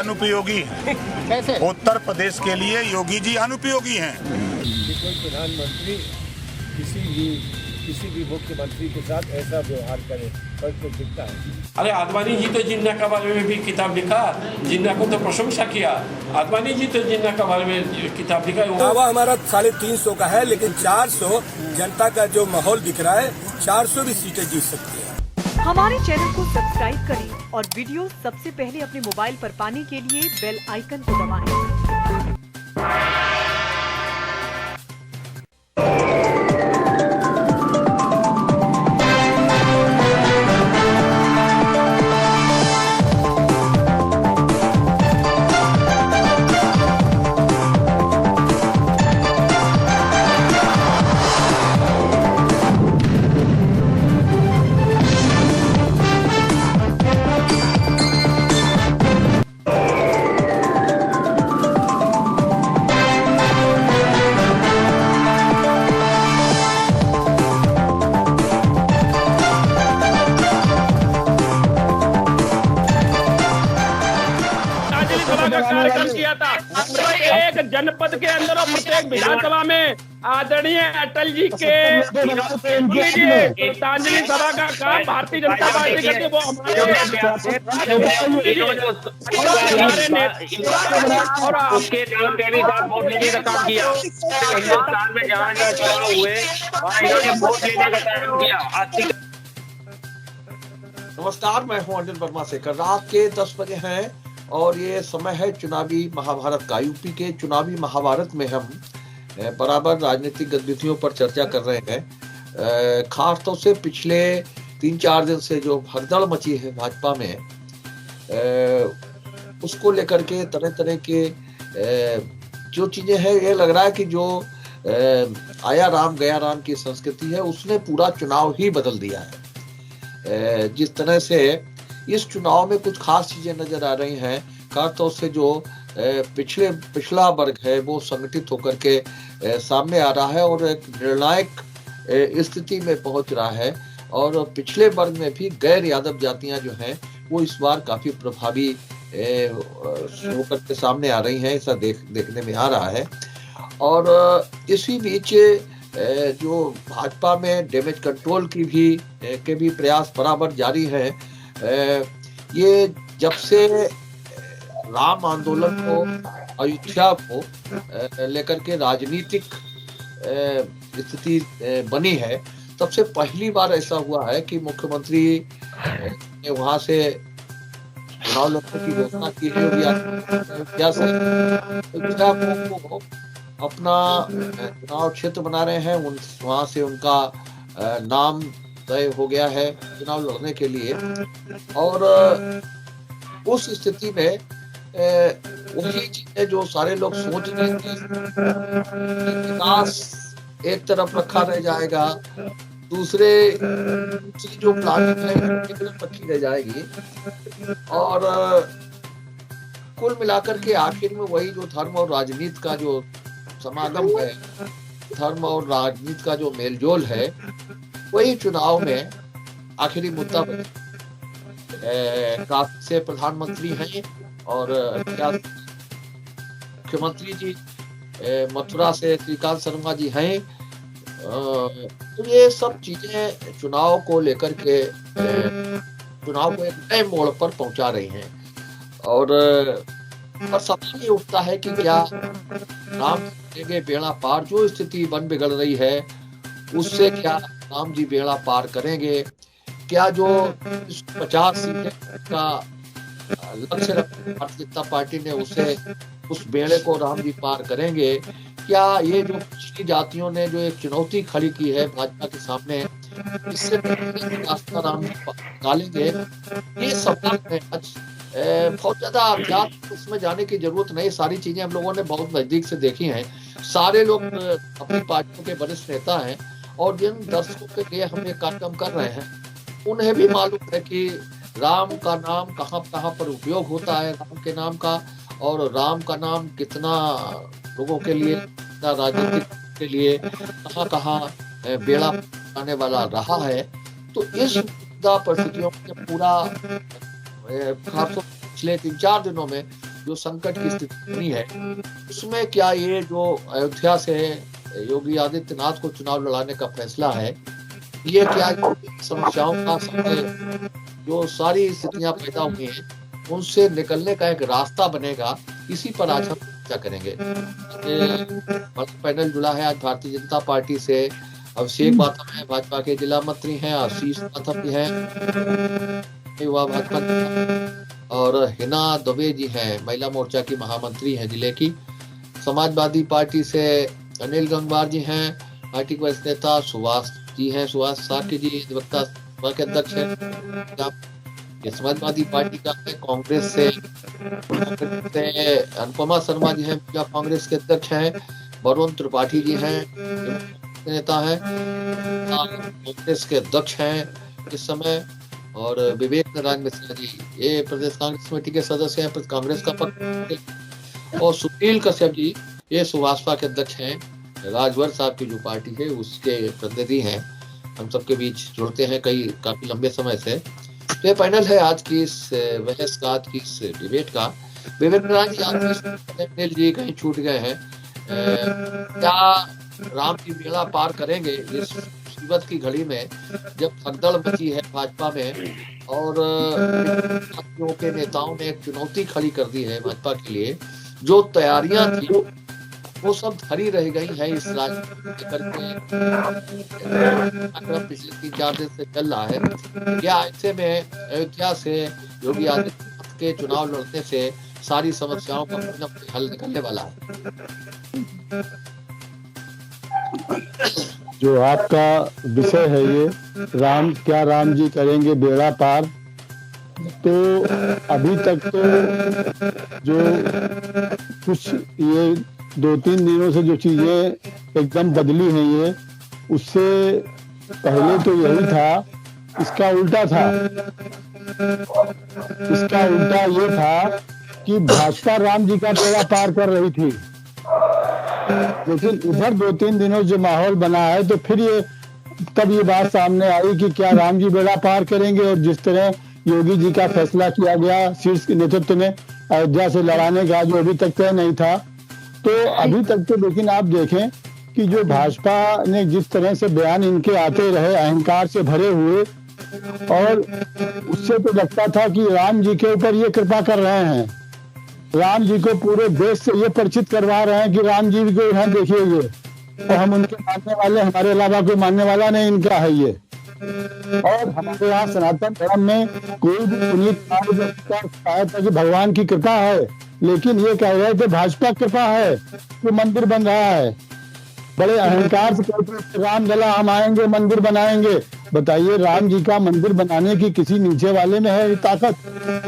अनुपयोगी हैं। कैसे? उत्तर प्रदेश के लिए योगी जी अनुपयोगी हैं। कि कोई प्रधानमंत्री किसी भी मुख्यमंत्री के साथ ऐसा व्यवहार करे, पर तो दिखता है। अरे आडवाणी जी तो जिन्ना के बारे में भी किताब लिखा, जिन्ना को तो प्रशंसा किया। आडवाणी जी तो जिन्ना के बारे में किताब लिखा। दावा हमारा 350 का है, लेकिन 400 जनता का जो माहौल दिख रहा है, 400 भी सीटें जीत सकती है। हमारे चैनल को सब्सक्राइब करें और वीडियो सबसे पहले अपने मोबाइल पर पाने के लिए बेल आइकन को दबाएं। कार्यक्रम किया था। प्रत्येक जनपद के अंदर और प्रत्येक विधानसभा में आदरणीय अटल जी के श्रद्धांजलि सभा का काम भारतीय जनता पार्टी करती है। वो और आपके काम किया हिंदुस्तान में जहाँ जहाँ चुनाव हुए वहाँ इन्होंने वोट लेने का काम किया। नमस्कार, मैं हूँ अनिल वर्मा शेखर। रात के 10 बजे हैं और ये समय है चुनावी महाभारत का। यूपी के चुनावी महाभारत में हम बराबर राजनीतिक गतिविधियों पर चर्चा कर रहे हैं। खास तौर से पिछले 3-4 दिन से जो भगदड़ मची है भाजपा में, उसको लेकर के तरह तरह के जो चीजें हैं, ये लग रहा है कि जो आया राम गया राम की संस्कृति है, उसने पूरा चुनाव ही बदल दिया है। जिस तरह से इस चुनाव में कुछ खास चीजें नजर आ रही हैं, खासतौर से जो पिछला वर्ग है वो संगठित होकर के सामने आ रहा है और एक निर्णायक स्थिति में पहुंच रहा है। और पिछले वर्ग में भी गैर यादव जातियां जो हैं वो इस बार काफी प्रभावी होकर के सामने आ रही हैं, ऐसा देखने में आ रहा है। और इसी बीच जो भाजपा में डैमेज कंट्रोल के भी प्रयास बराबर जारी है। ये जब से राम आंदोलन को, अयोध्या को लेकर के राजनीतिक स्थिति बनी है, तब से पहली बार ऐसा हुआ है कि मुख्यमंत्री ने वहां से चुनाव लड़ने की घोषणा की है। अयोध्या को अपना चुनाव क्षेत्र बना रहे हैं, वहां से उनका नाम तय हो गया है चुनाव लड़ने के लिए। और उस स्थिति में वही चीजें जो सारे लोग सोच रहे थे, विकास एक तरफ रखा रह जाएगा, दूसरी जो प्लानिंग है एक तरफ रखी रह जाएगी। और कुल मिलाकर के आखिर में वही जो धर्म और राजनीति का जो समागम है, धर्म और राजनीति का जो मेलजोल है, वही चुनाव में आखिरी मुद्दा बने। से प्रधानमंत्री हैं और मुख्यमंत्री जी मथुरा से श्रीकांत शर्मा जी हैं। तो ये सब चीजें चुनाव को लेकर के चुनाव को एक नए मोड़ पर पहुंचा रही हैं। और सवाल ये उठता है कि क्या राम के बेड़ा पार, जो स्थिति बिगड़ रही है उससे क्या राम जी बेड़ा पार करेंगे? क्या जो 50 सीटें का लक्ष्य भारतीय जनता पार्टी ने उस बेड़े को राम जी पार करेंगे? क्या ये जो पिछली जातियों ने जो एक चुनौती खड़ी की है भाजपा के सामने, इससे रास्ता राम जी निकालेंगे? ये सवाल है। बहुत ज्यादा अभ्यास उसमें जाने की जरूरत नहीं, सारी चीजें हम लोगों ने बहुत नजदीक से देखी हैं। सारे लोग अपनी पार्टियों के वरिष्ठ नेता हैं और जिन दर्शकों के लिए हम ये कार्यक्रम कर रहे हैं, उन्हें भी मालूम है कि राम का नाम कहाँ कहाँ पर उपयोग होता है, राम के नाम का, और राम का नाम कितना लोगों के लिए, राजनीतिक के लिए कहाँ कहाँ बेड़ा आने वाला रहा है। तो इस परिस्थितियों में पूरा खासतौर पिछले 3-4 दिनों में जो संकट की स्थिति बनी है, उसमें क्या ये जो अयोध्या से योगी आदित्यनाथ को चुनाव लड़ाने का फैसला है, ये क्या समस्याओं का सामने जो सारी स्थितियां पैदा हुई हैं उनसे निकलने का एक रास्ता बनेगा, इसी पर आज हम चर्चा करेंगे। पैनल जुड़ा है आज भारतीय जनता पार्टी से अभिषेक बाथम है, भाजपा के जिला मंत्री हैं, आशीष बाथम भी हैं, युवा भाजपा, और हिना दुबे जी हैं, महिला मोर्चा की महामंत्री हैं जिले की। समाजवादी पार्टी से अनिल गंगवार जी हैं, पार्टी के वरिष्ठ नेता सुभाष जी हैं, सुभाष साकी जी अधिवक्ता सभा के अध्यक्ष हैं। ये समाजवादी पार्टी का है। कांग्रेस से अनुपमा शर्मा जी हैं, कांग्रेस के अध्यक्ष हैं। वरुण त्रिपाठी जी हैं, नेता हैं, कांग्रेस के अध्यक्ष हैं इस समय। और विवेक नारायण मिश्रा जी ये प्रदेश कांग्रेस कमेटी के सदस्य हैं, कांग्रेस का पक्ष। और सुनील कश्यप जी ये सुभाषपा के अध्यक्ष हैं, राजभर साहब की जो पार्टी है उसके प्रतिनिधि हैं। हम सबके बीच जुड़ते हैं काफी लंबे समय से। तो ये पैनल है आज की इस बहस का, आज की इस डिबेट का। विवेक नारायण जी अनिल जी कहीं छूट गए हैं, क्या राम की बेड़ा पार करेंगे इस मुसीबत की घड़ी में जब भगदड़ मची है भाजपा में और पार्टियों के नेताओं ने एक चुनौती खड़ी कर दी है भाजपा के लिए। जो तैयारियां थी वो सब धरी रह गई है इस राज्य करके पिछले 3-4 दिन से चल रहा है। क्या ऐसे में अयोध्या से योगी आदित्यनाथ के चुनाव लड़ने से सारी समस्याओं का हल निकलने वाला है? जो आपका विषय है ये राम जी करेंगे बेड़ा पार, तो अभी तक तो जो कुछ ये 2-3 दिनों से जो चीजें एकदम बदली हैं ये, उससे पहले तो यही था, इसका उल्टा था। इसका उल्टा ये था कि भाजपा राम जी का बेड़ा पार कर रही थी, लेकिन इधर 2-3 दिनों जो माहौल बना है तो फिर तब ये बात सामने आई कि क्या राम जी बेड़ा पार करेंगे। और जिस तरह योगी जी का फैसला किया गया शीर्ष नेतृत्व में अयोध्या से लड़ाने का, जो अभी तक तय नहीं था, तो अभी तक तो लेकिन आप देखें कि जो भाजपा ने जिस तरह से बयान इनके आते रहे अहंकार से भरे हुए, और उससे तो लगता था कि राम जी के ऊपर ये कृपा कर रहे हैं, राम जी को पूरे देश से ये परिचित करवा रहे हैं कि राम जी को यहाँ देखिए ये, और हम उनके मानने वाले, हमारे अलावा कोई मानने वाला नहीं इनका है ये। और हमारे यहाँ सनातन धर्म में कोई भी पुनीत था कि भगवान की कृपा है, लेकिन ये कह रहे थे भाजपा कृपा है कि मंदिर बन रहा है। बड़े अहंकार से कहते हैं राम लला हम आएंगे मंदिर बनाएंगे। बताइए राम जी का मंदिर बनाने की किसी नीचे वाले में है ताकत?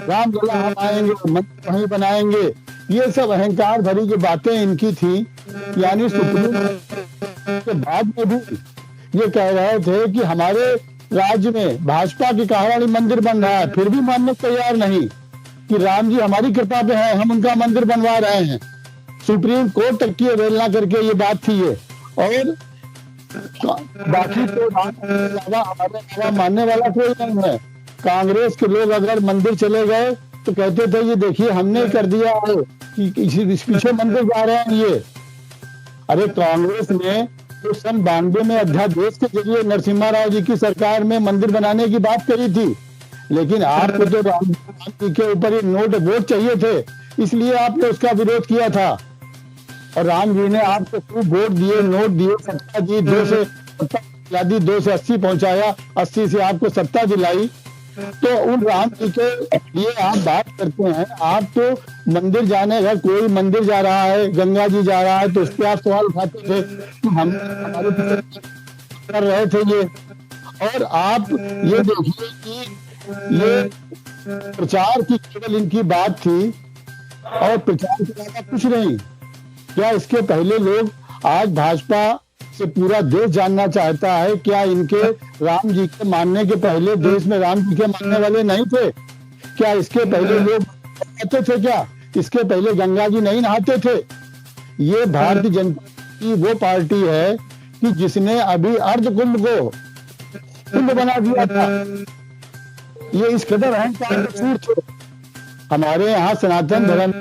राम लला हम आएंगे मंदिर वहीं बनाएंगे, ये सब अहंकार भरी जो बातें इनकी थी। यानी सुप्रीम के बाद में भी ये कह रहे थे कि हमारे राज्य में भाजपा की कहानी मंदिर बन रहा है, फिर भी मानने तैयार नहीं कि राम जी हमारी कृपा पे हैं, हम उनका मंदिर बनवा रहे हैं। सुप्रीम कोर्ट तक की रेलना करके ये बात थी ये। और बाकी तो हमारे अलावा मानने वाला कोई नहीं है। कांग्रेस के लोग अगर मंदिर चले गए तो कहते थे ये देखिए हमने कर दिया है कि इस पीछे मंदिर जा रहे हैं ये। अरे कांग्रेस ने तो सन 92 में अध्यादेश के जरिए नरसिम्हा राव जी की सरकार में मंदिर बनाने की बात करी थी, लेकिन आपको तो राम जी के ऊपर ये नोट वोट चाहिए थे, इसलिए आपने उसका विरोध किया था। और राम जी ने आपको खूब वोट दिए, नोट दिए, सत्ता दी, 2 से सत्ता दिला दी, 2 से 80 पहुंचाया, 80 से आपको सत्ता दिलाई। तो उन राम जी के लिए आप बात करते हैं। आप तो मंदिर जाने का, कोई मंदिर जा रहा है, गंगा जी जा रहा है, तो उस पर आप सवाल उठाते थे तो हम हमारे कर रहे थे ये। और आप ये देखिए कि ये प्रचार की केवल इनकी बात थी और प्रचार के अलावा कुछ नहीं। क्या इसके पहले लोग आज भाजपा से पूरा देश जानना चाहता है, क्या इनके राम जी के मानने के पहले देश में राम जी के मानने वाले नहीं थे? क्या इसके पहले लोग नहाते थे? क्या इसके पहले गंगा जी नहीं नहाते थे? ये भारतीय जनता की वो पार्टी है कि जिसने अभी अर्ध कुंभ को कुंभ बना दिया था। ये इस कदर अहंकार छूट थे हमारे यहाँ सनातन धर्म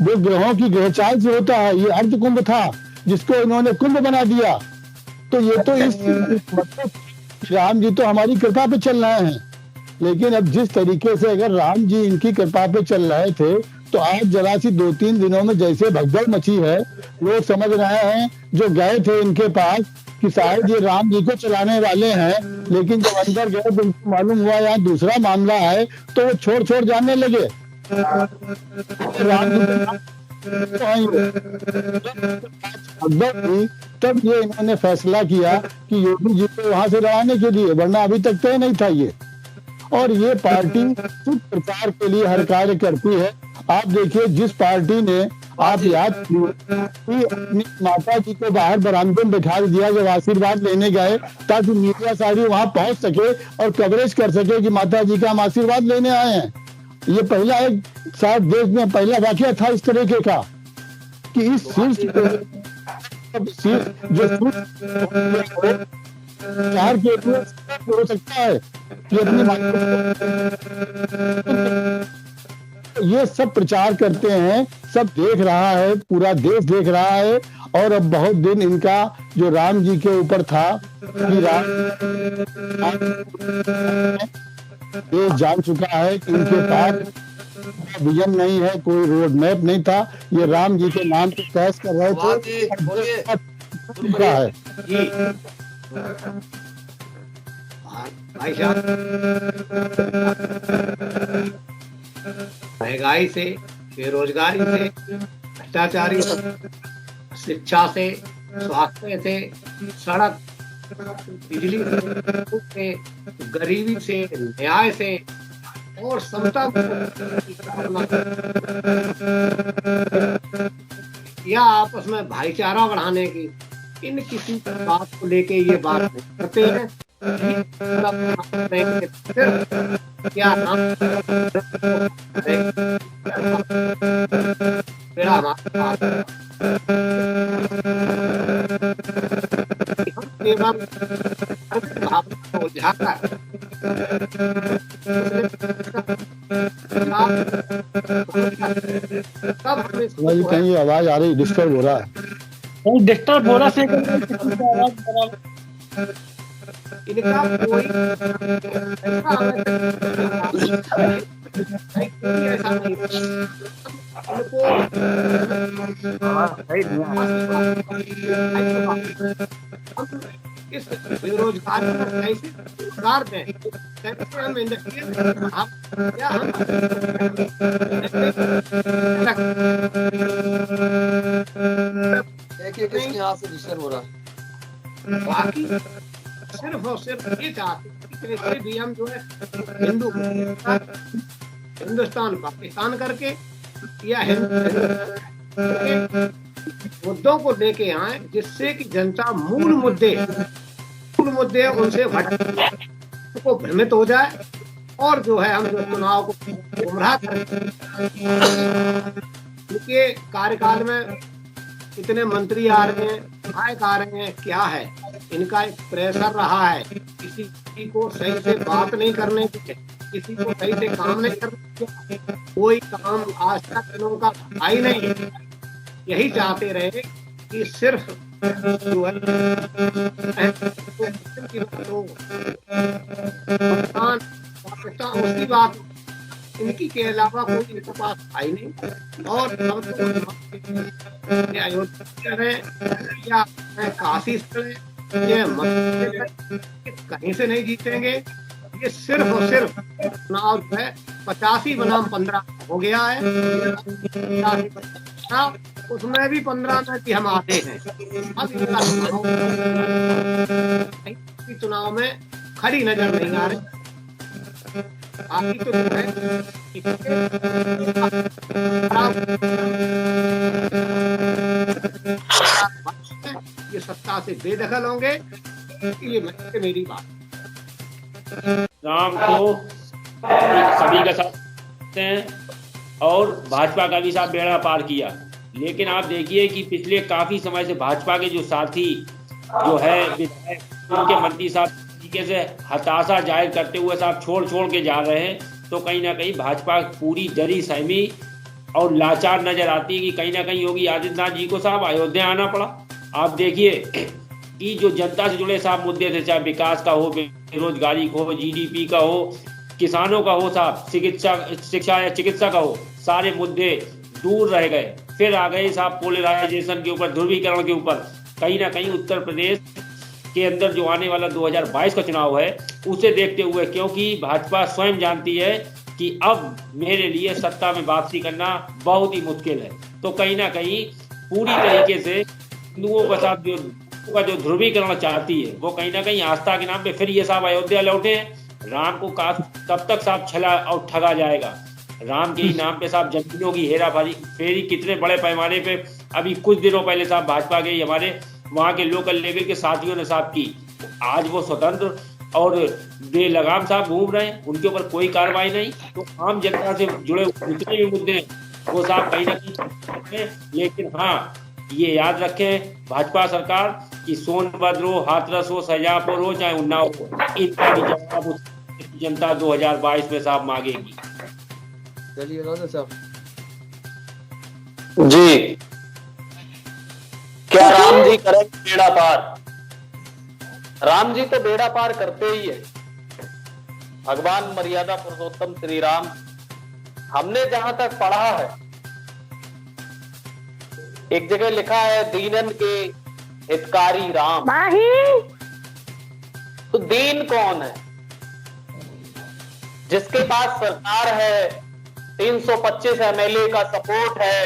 वो ग्रहों की ग्रहचाल से होता है। ये अर्ध कुंभ था जिसको इन्होंने कुंभ बना दिया। तो ये तो इस मतलब राम जी तो हमारी कृपा पे चल रहे हैं, लेकिन अब जिस तरीके से अगर राम जी इनकी कृपा पे चल रहे थे तो आज जरा सी 2-3 दिनों में जैसे भगदड़ मची है, लोग समझ रहे हैं जो गए थे इनके पास कि शायद ये राम जी को चलाने वाले हैं, लेकिन जब अंदर गए तो उनको मालूम हुआ यहाँ दूसरा मामला है, तो वो छोड़ जाने लगे। राम जी तब ये इन्होंने फैसला किया कि योगी जी को वहां से लड़ाने के लिए, वरना अभी तक तय नहीं था ये। और ये पार्टी सिर्फ प्रचार के लिए हर कार्य करती है। आप देखिए जिस पार्टी ने, आप याद कि अपनी माता जी को बाहर बरामदे में बैठा दिया जब आशीर्वाद लेने गए, ताकि मीडिया सारी वहां पहुंच सके और कवरेज कर सके कि माता जी का हम आशीर्वाद लेने आए हैं। ये पहला एक शायद देश में पहला वाकया था इस तरीके का कि इस शीर्ष जो चार के हो सकता है कि अपनी ये सब प्रचार करते हैं, सब देख रहा है, पूरा देश देख रहा है। और अब बहुत दिन इनका जो राम जी के ऊपर था कि राम ये जान चुका है कि इनके पास विजन नहीं है, कोई रोड मैप नहीं था। ये राम जी के नाम पे तहस कर रहे थे है। भाई साहब, महंगाई से, बेरोजगारी से, भ्रष्टाचारी से, शिक्षा से, स्वास्थ्य से, सड़क, बिजली से, गरीबी से, न्याय से और समता या आपस में भाईचारा बढ़ाने की, इन किसी बात को लेके ये बात नहीं करते हैं। क्या नाम कहीं आवाज आ रही, डिस्टर्ब हो रहा है, डिस्टर्ब हो रहा है। इनका कोई ऐसा नहीं इस बेरोजगारी में कैसे रोजगार दें, कैसे हम इंडस्ट्रियल क्या हम किसके यहाँ से डिस्टर्ब हो रहा है। बाकी सिर्फ और सिर्फ ये चाहते हैं भी हम जो है हिंदुस्तान पाकिस्तान करके या मुद्दों को लेके आए, जिससे कि जनता मूल मुद्दे उनसे को भ्रमित हो जाए और जो है हम जो चुनाव को गुमराह करें। उनके कार्यकाल में इतने मंत्री आ रहे हैं, विधायक आ रहे हैं, क्या है इनका एक प्रेशर रहा है, किसी को सही से बात नहीं करने की, किसी को सही से काम नहीं करने की, कोई काम आज तक इन्हों का आई नहीं। यही चाहते रहे कि सिर्फ जो है पाकिस्तान उसकी बात, इनकी के अलावा कोई इनके पास आई नहीं। और हम तो अयोध्या में या काशी कहीं से नहीं जीतेंगे। ये सिर्फ और सिर्फ चुनाव जो है 85 बनाम 15 हो गया है, उसमें भी 15 में भी हम आते हैं। अब इनका चुनाव में खड़ी नजर नहीं आ रही। आखिर तो ये सत्ता से बेदखल होंगे, ये मेरी बात। राम को सभी का साथ हैं और भाजपा का भी साथ बेड़ा पार किया। लेकिन आप देखिए कि पिछले काफी समय से भाजपा के जो साथी जो है विधायक, उनके मंत्री साहब तरीके से हताशा जाहिर करते हुए साहब छोड़ के जा रहे हैं, तो कहीं ना कहीं भाजपा पूरी डरी सहमी और लाचार नजर आती है कि कहीं ना कहीं योगी आदित्यनाथ जी को साहब अयोध्या आना पड़ा। आप देखिए कि जो जनता से जुड़े साहब मुद्दे थे, चाहे विकास का हो, बेरोजगारी का हो, जीडीपी का हो, किसानों का हो साहब, शिक्षा या चिकित्सा का हो, सारे मुद्दे दूर रह गए। फिर आ गए साहब पोलराइजेशन के ऊपर, ध्रुवीकरण के ऊपर। कहीं ना कहीं उत्तर प्रदेश के अंदर जो आने वाला 2022 का चुनाव है उसे देखते हुए, क्योंकि भाजपा स्वयं जानती है कि अब मेरे लिए सत्ता में वापसी करना बहुत ही मुश्किल है, तो कहीं ना कहीं पूरी तरीके से हिंदुओं के साथ जो ध्रुवीकरण चाहती है वो कहीं ना कहीं आस्था के नाम पे फिर ये साहब अयोध्या लौटे हैं। राम को कब तक साहब छला और ठगा जाएगा। राम के ही नाम पे साहब जमीनों की हेरा फेरी कितने बड़े पैमाने पे अभी कुछ दिनों पहले साहब भाजपा के हमारे वहां के लोकल लेवल के साथियों ने साहब की। आज वो स्वतंत्र और बेलगाम साहब घूम रहे हैं, उनके ऊपर कोई कार्रवाई नहीं। तो आम जनता से जुड़े जितने भी मुद्दे हैं वो साहब कहीं ना कहीं, लेकिन हाँ ये याद रखें भाजपा सरकार कि सोनभद्र हो, हाथरस हो, शाहजहांपुर हो, चाहे उन्नाव हो, इनका भी जवाब जनता 2022 में साहब मांगेगी। चलिए राजा साहब जी, क्या राम जी करेंगे बेड़ा पार? राम जी तो बेड़ा पार करते ही है। भगवान मर्यादा पुरुषोत्तम श्री राम, हमने जहां तक पढ़ा है, एक जगह लिखा है दीनन के हितकारी राम। तो दीन कौन है? जिसके पास सरकार है, 325 एमएलए का सपोर्ट है,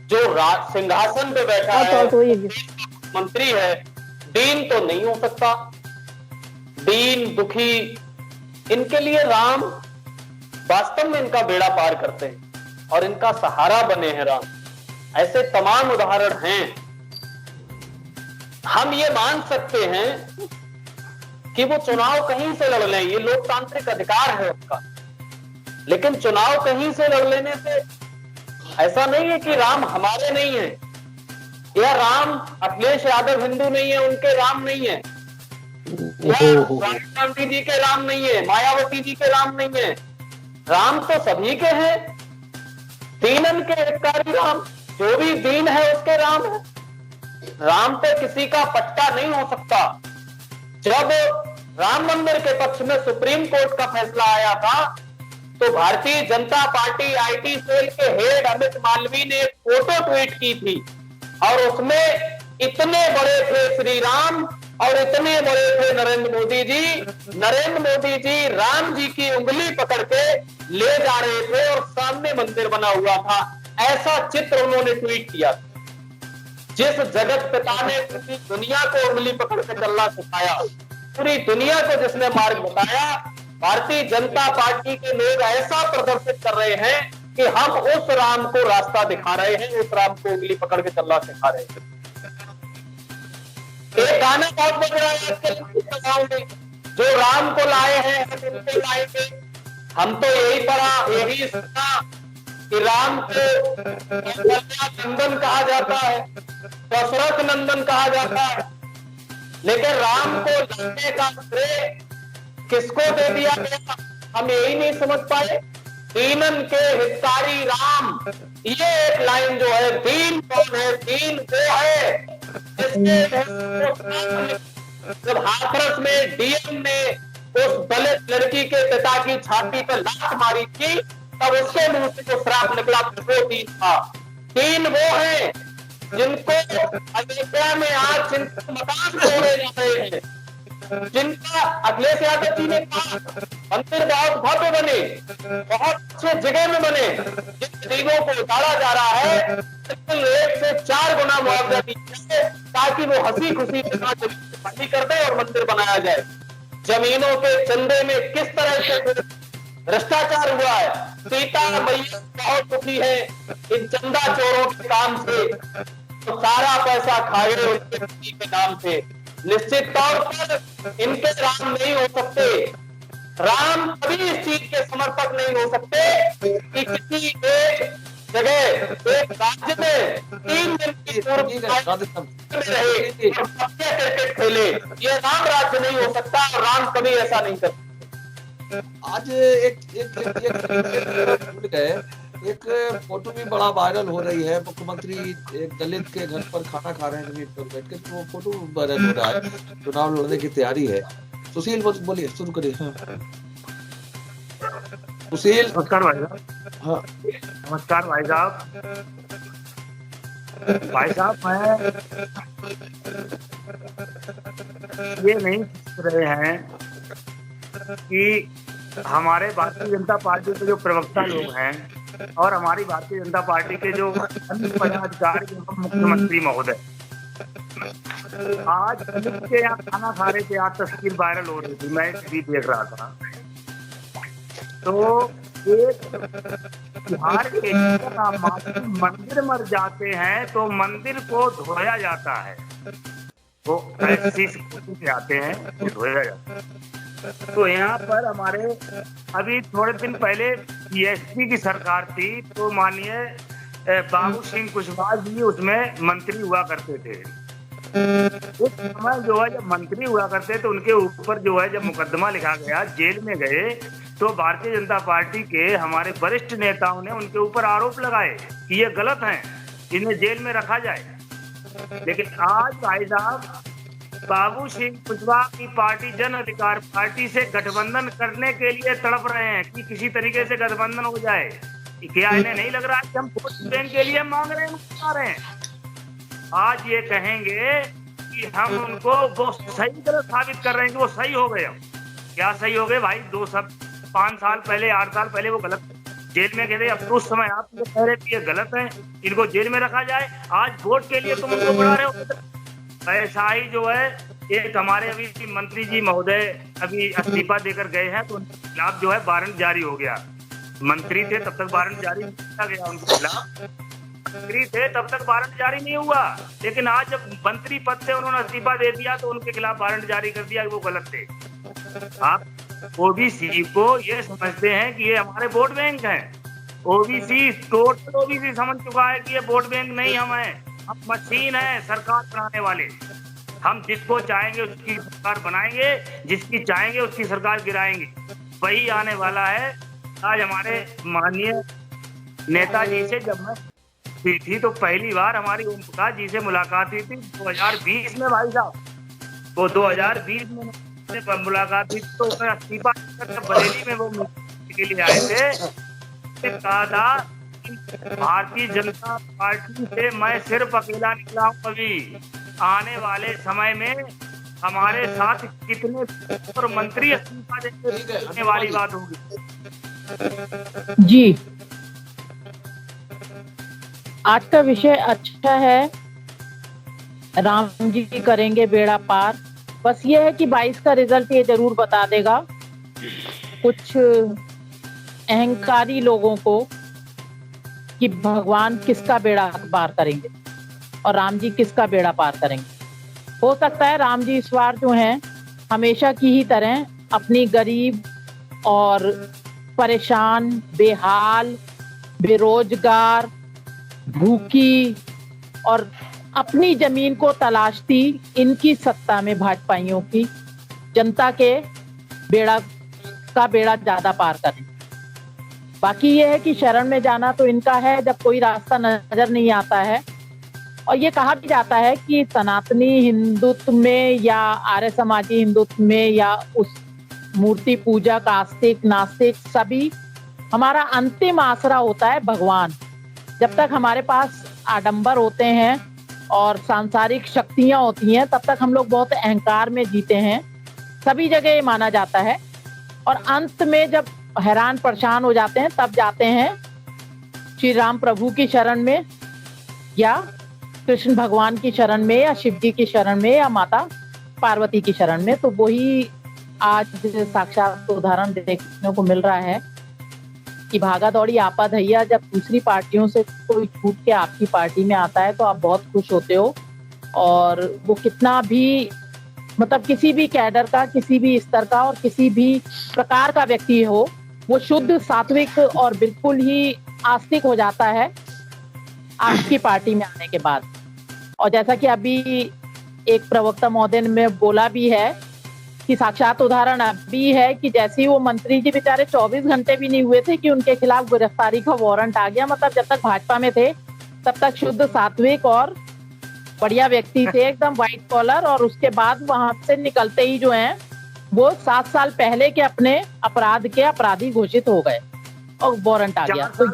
जो सिंहासन पे बैठा है, मंत्री है, दीन तो नहीं हो सकता। दीन दुखी, इनके लिए राम वास्तव में इनका बेड़ा पार करते हैं और इनका सहारा बने हैं राम। ऐसे तमाम उदाहरण हैं। हम ये मान सकते हैं कि वो चुनाव कहीं से लड़ लें, ये लोकतांत्रिक अधिकार है उसका, लेकिन चुनाव कहीं से लड़ लेने से ऐसा नहीं है कि राम हमारे नहीं है, या राम अखिलेश यादव हिंदू नहीं है, उनके राम नहीं है, या राहुल गांधी जी के राम नहीं है, मायावती जी के राम नहीं है। राम तो सभी के हैं, दीनन के हितकारी राम, जो भी दीन है उसके राम है। राम पे किसी का पट्टा नहीं हो सकता। जब राम मंदिर के पक्ष में सुप्रीम कोर्ट का फैसला आया था, तो Bharatiya Janata party IT cell के हेड अमित मालवीय ने एक फोटो ट्वीट की थी और उसमें इतने बड़े थे श्री राम और इतने बड़े थे नरेंद्र मोदी जी। नरेंद्र मोदी जी राम जी की उंगली पकड़ के ले जा रहे थे और सामने मंदिर बना हुआ था, ऐसा चित्र उन्होंने ट्वीट किया। जिस जगत पिता ने पूरी दुनिया को उंगली पकड़ के चलना सिखाया, पूरी दुनिया को जिसने मार्ग बताया, भारतीय जनता पार्टी के लोग ऐसा प्रदर्शित कर रहे हैं कि हम उस राम को रास्ता दिखा रहे हैं, उस राम को उंगली पकड़ के चलना सिखा रहे हैं। एक गाना बहुत बज रहा है, जो राम को लाए हैं हम उनको लाएंगे। हम तो यही पढ़ा, यही सुना कि राम को नंदन कहा जाता है, दशरथ नंदन कहा जाता है, लेकिन राम को लाने का श्रेय किसको दे दिया गया, हम यही नहीं समझ पाए। दीनन के हितकारी राम, ये एक लाइन जो है, दीन कौन है? दीन वो है जब हाथरस में डीएम ने उस दलित लड़की के पिता की छाती पर लात मारी थी, तब उसके मुंह से जो श्राप निकला वो दीन था। दीन वो है जिनको अयोध्या में आज जिनको मकान तोड़े जा रहे हैं, जिनका अखिलेश यादव जी ने कहा मंदिर बहुत भव्य बने, बहुत अच्छे जगह में बने, जिन गरीबों को उतारा जा रहा है, 1 से 4 गुना मुआवजा दीजिए ताकि वो हंसी खुशी पार्टी कर दे और मंदिर बनाया जाए। जमीनों के चंदे में किस तरह से भ्रष्टाचार हुआ है, सीता मैया बहुत दुखी है इन चंदा चोरों के काम से, तो सारा पैसा खा गए उनके के नाम से। निश्चित तौर पर इनके राम नहीं हो सकते। राम कभी इस चीज के समर्थक नहीं हो सकते कि किसी एक जगह एक राज्य में 3 दिन की पूर्व क्रिकेट खेले, ये राम राज्य नहीं हो सकता और राम कभी ऐसा नहीं कर। आज एक फोटो भी बड़ा वायरल हो रही है। मुख्यमंत्री एक दलित के घर पर खाना खा रहे हैं जमीन पर बैठ के, तो वो फोटो वायरल हो रहा है। चुनाव लड़ने की तैयारी है। सुशील बोलिए, शुरू करिए। सुशील। नमस्कार भाई साहब। हाँ नमस्कार भाई साहब। भाई साहब, मैं ये नहीं सोच रहे हैं कि हमारे भारतीय जनता पार्टी के जो प्रवक्ता लोग हैं और हमारी भारतीय जनता पार्टी के जो अन्य पदाधिकारी एवं मुख्यमंत्री महोदय आज के यहाँ खाना खा रहे थे, आज तस्वीर वायरल हो रही थी, मैं भी देख रहा था। तो एक बिहार के मंदिर मर जाते हैं तो मंदिर को धोया जाता है, वो ऐसी से आते हैं तो धोया जाता है। तो यहाँ पर हमारे अभी थोड़े दिन पहले बीएसपी की सरकार थी, तो माननीय बाबू सिंह कुशवाहा जी उसमें मंत्री हुआ करते थे। उस समय जो है जब मंत्री हुआ करते तो उनके ऊपर जो है जब मुकदमा लिखा गया, जेल में गए, तो भारतीय जनता पार्टी के हमारे वरिष्ठ नेताओं ने उनके ऊपर आरोप लगाए कि ये गलत हैं, इन्हें जेल में रखा जाए। लेकिन आज भाई साहब बाबू सिंह कुशवाहा की पार्टी जन अधिकार पार्टी से गठबंधन करने के लिए तड़प रहे हैं कि किसी तरीके से गठबंधन हो जाए। क्या इन्हें नहीं लग रहा कि हम वोट बैंक के लिए मांग रहे हैं? आज ये कहेंगे कि हम उनको वो सही गलत साबित कर रहे हैं कि वो सही हो गए। क्या सही हो गए भाई? 5 साल पहले 8 साल पहले वो गलत जेल में गए थे, अब तो उस समय आप कह रहे कि ये गलत है, इनको जेल में रखा जाए। आज वोट के लिए तुम उनको बढ़ा रहे हो। ऐसा ही जो है एक हमारे अभी मंत्री जी महोदय अभी इस्तीफा देकर गए हैं, तो उनके खिलाफ जो है वारंट जारी हो गया। मंत्री थे तब तक वारंट जारी नहीं किया गया उनके खिलाफ, मंत्री थे तब तक वारंट जारी नहीं हुआ। लेकिन आज जब मंत्री पद से उन्होंने इस्तीफा दे दिया तो उनके खिलाफ वारंट जारी कर दिया, वो गलत थे। आप ओबीसी को ये समझते हैं कि ये हमारे वोट बैंक हैं। ओबीसी टोटल ओबीसी समझ चुका है कि ये वोट बैंक नहीं हम हैं, हम मशीन है सरकार बनाने वाले। हम जिसको चाहेंगे उसकी सरकार बनाएंगे, जिसकी चाहेंगे उसकी सरकार गिराएंगे। वही आने वाला है। आज हमारे माननीय नेताजी से जब मैं थी तो पहली बार हमारी ओम प्रकाश जी से मुलाकात हुई थी 2020 में भाई साहब। वो 2020 में मुलाकात हुई तो इस्तीफा बरेली में वो के लिए आए थे। कहा था भारतीय जनता पार्टी से मैं सिर्फ अकेला निकला हूँ। अभी आने वाले समय में हमारे साथ कितने और मंत्री इस्तीफा देने वाली बात होगी। जी, आज का विषय अच्छा है। राम जी करेंगे बेड़ा पार। बस ये है कि 22 का रिजल्ट ये जरूर बता देगा कुछ अहंकारी लोगों को कि भगवान किसका बेड़ा पार करेंगे और राम जी किसका बेड़ा पार करेंगे। हो सकता है राम जी इस बार जो हैं हमेशा की ही तरह अपनी गरीब और परेशान, बेहाल, बेरोजगार, भूखी और अपनी जमीन को तलाशती इनकी सत्ता में भाजपाइयों की जनता के बेड़ा ज्यादा पार करें। बाकी ये है कि शरण में जाना तो इनका है जब कोई रास्ता नजर नहीं आता है। और ये कहा भी जाता है कि सनातनी हिंदुत्व में या आर्य समाजी हिंदुत्व में या उस मूर्ति पूजा का आस्तिक नास्तिक सभी हमारा अंतिम आसरा होता है भगवान। जब तक हमारे पास आडंबर होते हैं और सांसारिक शक्तियां होती हैं तब तक हम लोग बहुत अहंकार में जीते हैं, सभी जगह ये माना जाता है। और अंत में जब हैरान परेशान हो जाते हैं तब जाते हैं श्री राम प्रभु की शरण में या कृष्ण भगवान की शरण में या शिव जी की शरण में या माता पार्वती की शरण में। तो वही आज साक्षात उदाहरण देखने को मिल रहा है कि भागा दौड़ी आपा धैया। जब दूसरी पार्टियों से कोई छूट के आपकी पार्टी में आता है तो आप बहुत खुश होते हो। और वो कितना भी मतलब किसी भी कैडर का, किसी भी स्तर का और किसी भी प्रकार का व्यक्ति हो, वो शुद्ध सात्विक और बिल्कुल ही आस्तिक हो जाता है आपकी पार्टी में आने के बाद। और जैसा कि अभी एक प्रवक्ता महोदय ने बोला भी है कि साक्षात उदाहरण अभी है कि जैसे ही वो मंत्री जी बेचारे 24 घंटे भी नहीं हुए थे कि उनके खिलाफ गिरफ्तारी का वारंट आ गया। मतलब जब तक भाजपा में थे तब तक शुद्ध सात्विक और बढ़िया व्यक्ति थे, एकदम व्हाइट कॉलर, और उसके बाद वहां से निकलते ही जो है वो 7 साल पहले के अपने अपराध के अपराधी घोषित हो गए और वारंट आ गया। तो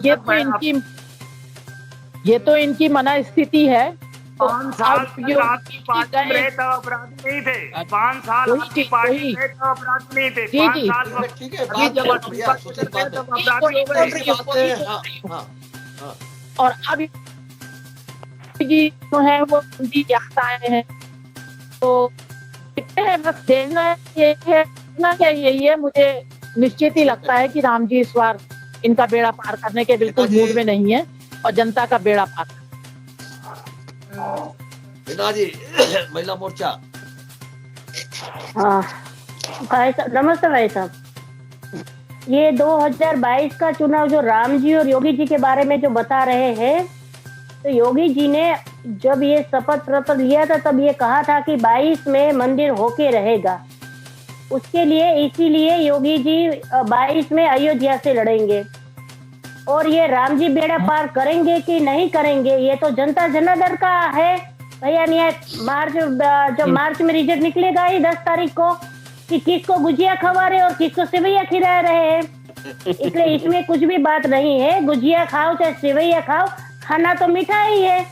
ये तो इनकी मनस्थिति है। 5 साल आपकी पार्टी में तो अपराधी नहीं थे, 5 साल आपकी पार्टी में तो अपराधी नहीं थे, 5 साल ठीक है। और अब जी जो है वो उनकी याद आए हैं, तो बस देखना ये चाहिए। ये मुझे निश्चित ही लगता है कि राम जी इस बार इनका बेड़ा पार करने के बिल्कुल मूड में नहीं है और जनता का बेड़ा पार। जी महिला मोर्चा। हाँ भाई साहब, नमस्ते भाई साहब। ये 2022 का चुनाव जो राम जी और योगी जी के बारे में जो बता रहे हैं, तो योगी जी ने जब ये शपथ पत्र लिया था तब ये कहा था कि 22 में मंदिर होके रहेगा। उसके लिए इसीलिए योगी जी 22 में अयोध्या से लड़ेंगे। और ये राम जी बेड़ा पार करेंगे कि नहीं करेंगे ये तो जनता जनार्दन का है भैया। मार्च में रिजल्ट निकलेगा ही 10 तारीख को कि किसको गुजिया खवा रहे और किसको सेवैया खिला रहे हैं। इसलिए इसमें कुछ भी बात नहीं है, गुजिया खाओ चाहे सेवैया खाओ, खाना तो मीठा ही है।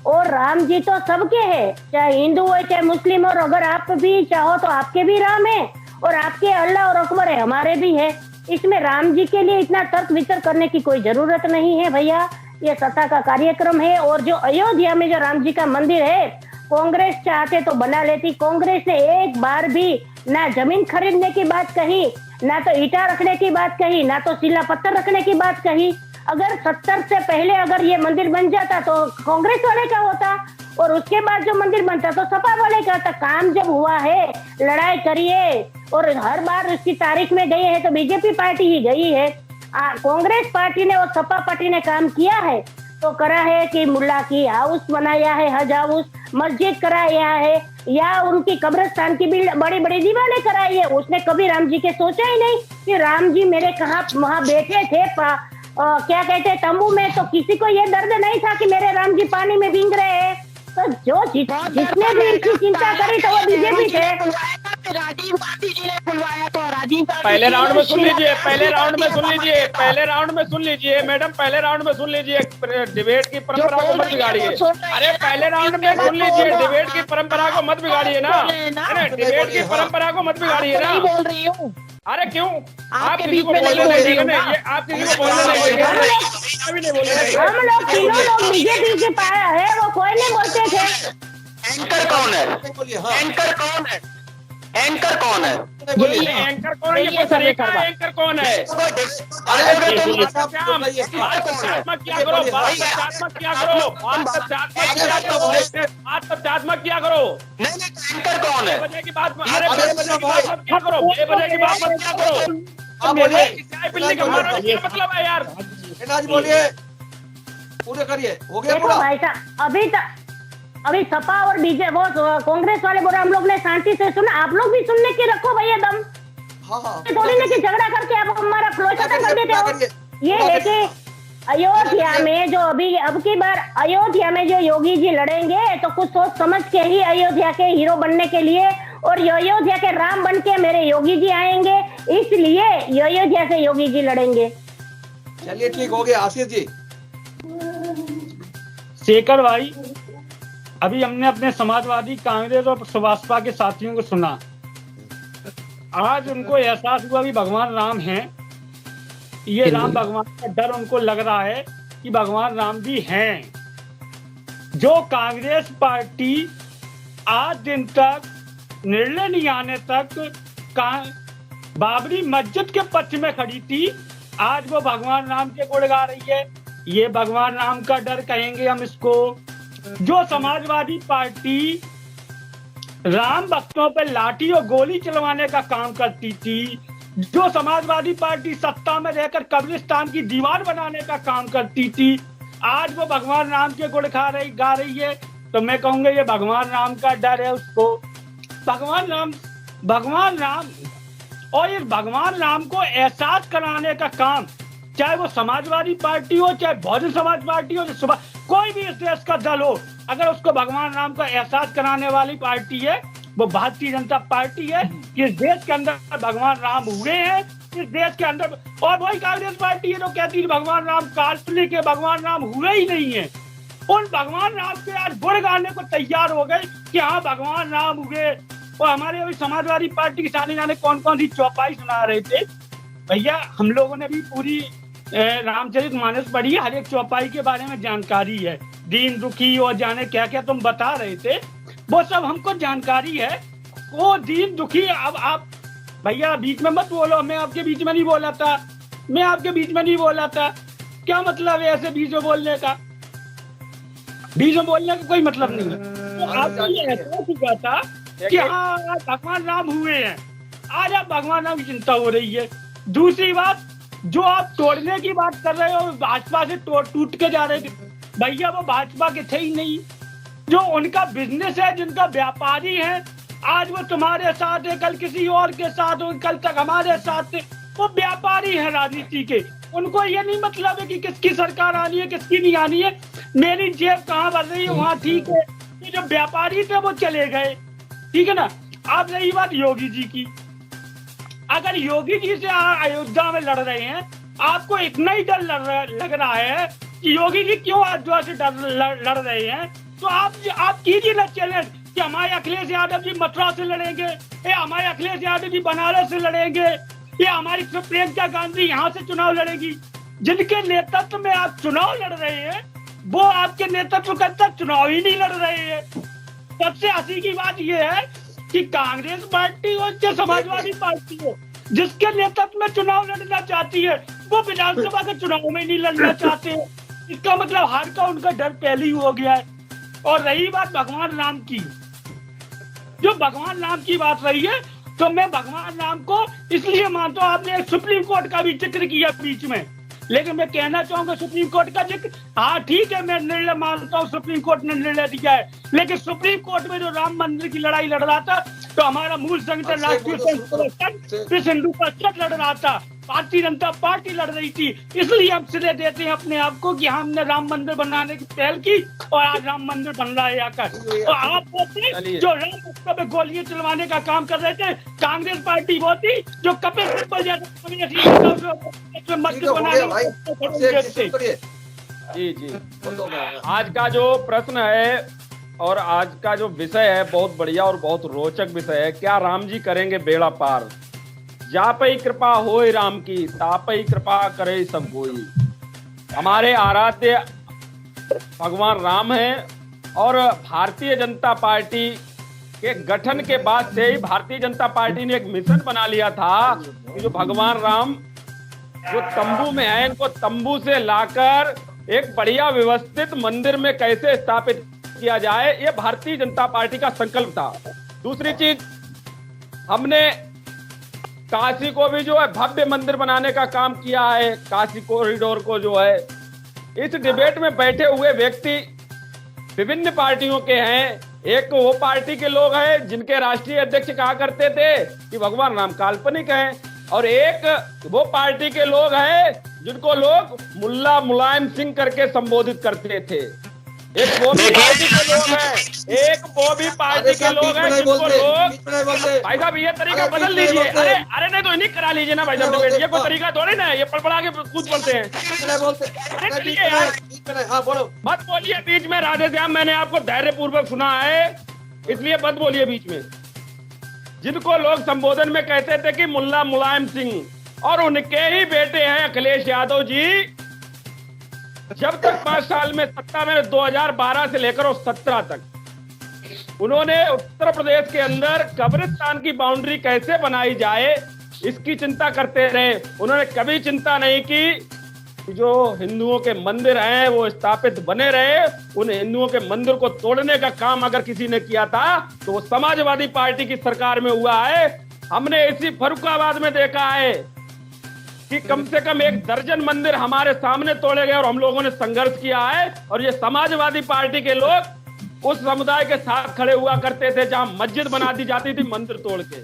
और राम जी तो सबके हैं, चाहे हिंदू हो चाहे मुस्लिम हो। अगर आप भी चाहो तो आपके भी राम है और आपके अल्लाह और अकबर है, हमारे भी है। इसमें राम जी के लिए इतना तर्क वितर्क करने की कोई जरूरत नहीं है भैया। ये सत्ता का कार्यक्रम है। और जो अयोध्या में जो राम जी का मंदिर है, कांग्रेस चाहते तो बना लेती। कांग्रेस ने एक बार भी ना जमीन खरीदने की बात कही, ना तो ईटा रखने की बात कही, ना तो शिला पत्थर रखने की बात कही। अगर 70 से पहले अगर ये मंदिर बन जाता तो कांग्रेस वाले का होता, और उसके बाद जो मंदिर बनता तो सपा वाले का था। काम जब हुआ है, लड़ाई करिए। और हर बार उसकी तारीख में गई है तो बीजेपी पार्टी ही गई है। कांग्रेस पार्टी ने और सपा पार्टी ने काम किया है तो करा है कि मुल्ला की हाउस बनाया है, हज हाउस, मस्जिद कराया है, या उनकी कब्रिस्तान की भी बड़ी बड़ी दीवारें कराई है। उसने कभी राम जी के सोचा ही नहीं कि राम जी मेरे कहाँ वहाँ बैठे थे क्या कहते तंबू में, तो किसी को ये दर्द नहीं था कि मेरे राम जी पानी में भीग रहे हैं। तो जिसने भी इनकी चिंता करी तो वो बीजेपी थे। राजीव गांधी जी ने खुलवाया तो राजीव गांधी पहले राउंड में सुन लीजिए, पहले राउंड में सुन लीजिए, पहले राउंड में सुन लीजिए मैडम, पहले राउंड में सुन लीजिए। डिबेट की परंपरा को मत बिगाड़िए। अरे पहले राउंड में सुन लीजिए, डिबेट की परंपरा को मत बिगाड़िए ना, डिबेट की परंपरा को मत बिगाड़िए ना। बोल रही हूँ। अरे क्यों आप किसी को बोलने नहीं देंगे? आप किसी को बोलने नहीं देंगे, अभी नहीं बोलेंगे। हम लोग तीनों लोग बीजेपी के पाया है, वो कोई नहीं बोलते थे। एंकर कौन है? एंकर कौन है? एंकर कौन है? एंकर कौन है? ये तरीका एंकर कौन है? आत्मक क्या करो, आत्मक क्या करो, आत्मक क्या करो। नहीं एंकर कौन है? बजे की बात, अरे बजे की बात मत क्या करो, बजे की बात मत क्या करो। बोलिए बिल्ली का मारने का क्या मतलब है यार? बोलिए, पूरे करिए, हो गया पूरा। भाई साहब अभी सपा और बीजेपी वो कांग्रेस वाले बोल रहे, हम लोग ने शांति से सुना, आप लोग भी सुनने की रखो भैया दम। थोड़ी ना कि झगड़ा करके आप हमारा फ्लो खत्म कर देते हो। ये है कि अयोध्या में जो अब की बार अयोध्या में जो योगी जी लड़ेंगे तो कुछ सोच समझ के ही अयोध्या के हीरो बनने के लिए, और अयोध्या के राम बन के मेरे योगी जी आएंगे, इसलिए अयोध्या से योगी जी लड़ेंगे। चलिए ठीक हो गया। आशीष जी। शेखर भाई, अभी हमने अपने समाजवादी, कांग्रेस और सपा के साथियों को सुना। आज उनको एहसास हुआ कि भगवान राम हैं। ये राम भगवान का डर उनको लग रहा है कि भगवान राम भी हैं। जो कांग्रेस पार्टी आज दिन तक निर्णय नहीं आने तक बाबरी मस्जिद के पक्ष में खड़ी थी, आज वो भगवान राम के गुण गा रही है। ये भगवान राम का डर कहेंगे हम इसको। जो समाजवादी पार्टी राम भक्तों पर लाठी और गोली चलवाने का काम करती थी, जो समाजवादी पार्टी सत्ता में रहकर कब्रिस्तान की दीवार बनाने का काम करती थी, आज वो भगवान राम के गुण गा रही है, तो मैं कहूंगा ये भगवान राम का डर है उसको। भगवान राम और इस भगवान राम को एहसास कराने का काम, चाहे वो समाजवादी पार्टी हो, चाहे बहुजन समाज पार्टी हो, कोई भी इस देश का दल हो, अगर उसको भगवान राम का एहसास कराने वाली पार्टी है वो भारतीय जनता पार्टी है। इस देश के अंदर भगवान राम हुए हैं, इस देश के अंदर। और वही कांग्रेस पार्टी है जो कहती है भगवान राम काल्पनिक है, भगवान राम हुए ही नहीं है। उन भगवान राम के आज गुण गाने को तैयार हो गए कि हाँ भगवान राम हुए। और हमारे अभी समाजवादी पार्टी के सामने जाने कौन कौन सी चौपाई सुना रहे थे भैया। हम लोगों ने भी पूरी रामचरितमानस पढ़ी है, हर एक चौपाई के बारे में जानकारी है, दीन दुखी और जाने क्या क्या तुम बता रहे थे, वो सब हमको जानकारी है। वो दीन दुखी, अब आप भैया बीच में मत बोलो, मैं आपके बीच में नहीं बोला था, क्या मतलब है ऐसे बीच में बोलने का? बीच में बोलने का कोई मतलब नहीं है। तो आपको ये एहसास हुआ था कि हाँ भगवान राम हुए हैं, आज आप भगवान राम की चिंता हो रही है। दूसरी बात, जो आप तोड़ने की बात कर रहे हो, भाजपा से टूट के जा रहे थे भैया, वो भाजपा के थे ही नहीं। जो उनका बिजनेस है, जिनका व्यापारी है, आज वो तुम्हारे साथ है, कल किसी और के साथ हो, कल तक हमारे साथ थे, वो व्यापारी है राजनीति के। उनको ये नहीं मतलब है कि किसकी सरकार आनी है किसकी नहीं आनी है, मेरी जेब कहाँ भर रही है वहाँ ठीक है। ये जो व्यापारी थे वो चले गए, ठीक है ना। अब रही बात योगी जी की, अगर योगी जी से अयोध्या में लड़ रहे हैं, आपको इतना ही डर लग रहा है कि योगी जी क्यों अयोध्या से लड़ रहे हैं, तो आप कीजिए ना चैलेंज कि हमारे अखिलेश यादव जी मथुरा से लड़ेंगे, ये हमारे अखिलेश यादव जी बनारस से लड़ेंगे, ये हमारी प्रियंका गांधी यहाँ से चुनाव लड़ेगी। जिनके नेतृत्व में आप चुनाव लड़ रहे हैं वो आपके नेतृत्व का तक चुनाव ही नहीं लड़ रहे हैं। सबसे हंसी की बात यह है कि कांग्रेस पार्टी हो चाहे समाजवादी पार्टी हो, जिसके नेतृत्व में चुनाव लड़ना चाहती है वो विधानसभा के चुनाव में नहीं लड़ना चाहते। इसका मतलब हार का उनका डर पहले ही हो गया है। और रही बात भगवान राम की, जो भगवान राम की बात रही है, तो मैं भगवान राम को इसलिए मानता हूँ, आपने सुप्रीम कोर्ट का भी जिक्र किया बीच में, लेकिन मैं कहना चाहूंगा सुप्रीम कोर्ट का जिक्र, हाँ ठीक है मैं निर्णय मानता हूँ, सुप्रीम कोर्ट ने निर्णय दिया है, लेकिन सुप्रीम कोर्ट में जो राम मंदिर की लड़ाई लड़ रहा था, तो हमारा मूल संगठन राष्ट्रीय हिंदू परिषद लड़ रहा था, भारतीय जनता पार्टी लड़ रही थी। इसलिए हम श्रेय देते हैं अपने आप को कि हमने राम मंदिर बनाने की पहल की और आज राम मंदिर बन रहा है आकर। तो आप जो राम उत्सव में गोलियां चलवाने का काम कर रहे थे, कांग्रेस पार्टी वो थी जो कपिल सिब्बल जी। आज का जो प्रश्न है और आज का जो विषय है बहुत बढ़िया और बहुत रोचक विषय है। क्या राम जी करेंगे बेड़ा पार? जापई कृपा होए राम की, तापई कृपा करे सब कोई। हमारे आराध्य भगवान राम हैं और भारतीय जनता पार्टी के गठन के बाद से ही भारतीय जनता पार्टी ने एक मिशन बना लिया था कि जो भगवान राम जो तंबू में है, इनको तंबू से लाकर एक बढ़िया व्यवस्थित मंदिर में कैसे स्थापित किया जाए, ये भारतीय जनता पार्टी का संकल्प था। दूसरी चीज, हमने काशी को भी जो है भव्य मंदिर बनाने का काम किया है, काशी कॉरिडोर को जो है। इस डिबेट में बैठे हुए व्यक्ति विभिन्न पार्टियों के हैं। एक वो पार्टी के लोग हैं जिनके राष्ट्रीय अध्यक्ष कहा करते थे कि भगवान राम काल्पनिक हैं, और एक वो पार्टी के लोग हैं जिनको लोग मुल्ला मुलायम सिंह करके संबोधित करते थे। एक वो भी पार्टी के लोग हैं, एक वो भी पार्टी के लोग हैं जिनको लोग, भाई साहब ये तरीका बदल लीजिए। अरे नहीं तो इन्हीं करा लीजिए ना भाई साहब डिबेट, ये कोई तरीका थोड़ी ना है, ये पढ़ा के कूद पड़ते हैं। अरे चलिए यार, मत बोलिए बीच में। राधे श्याम, मैंने आपको धैर्य पूर्वक सुना है, इसलिए मत बोलिए बीच में। जिनको लोग संबोधन में कहते थे कि मुल्ला मुलायम सिंह, और उनके ही बेटे हैं अखिलेश यादव जी। जब तक 5 साल में सत्ता में 2012 से लेकर 17 तक उन्होंने उत्तर प्रदेश के अंदर कब्रिस्तान की बाउंड्री कैसे बनाई जाए इसकी चिंता करते रहे। उन्होंने कभी चिंता नहीं की कि जो हिंदुओं के मंदिर हैं वो स्थापित बने रहे। उन हिंदुओं के मंदिर को तोड़ने का काम अगर किसी ने किया था तो वो समाजवादी पार्टी की सरकार में हुआ है। हमने इसी फर्रुखाबाद में देखा है कि कम से कम 1 दर्जन मंदिर हमारे सामने तोड़े गए और हम लोगों ने संघर्ष किया है। और ये समाजवादी पार्टी के लोग उस समुदाय के साथ खड़े हुआ करते थे जहां मस्जिद बना दी जाती थी मंदिर तोड़ के।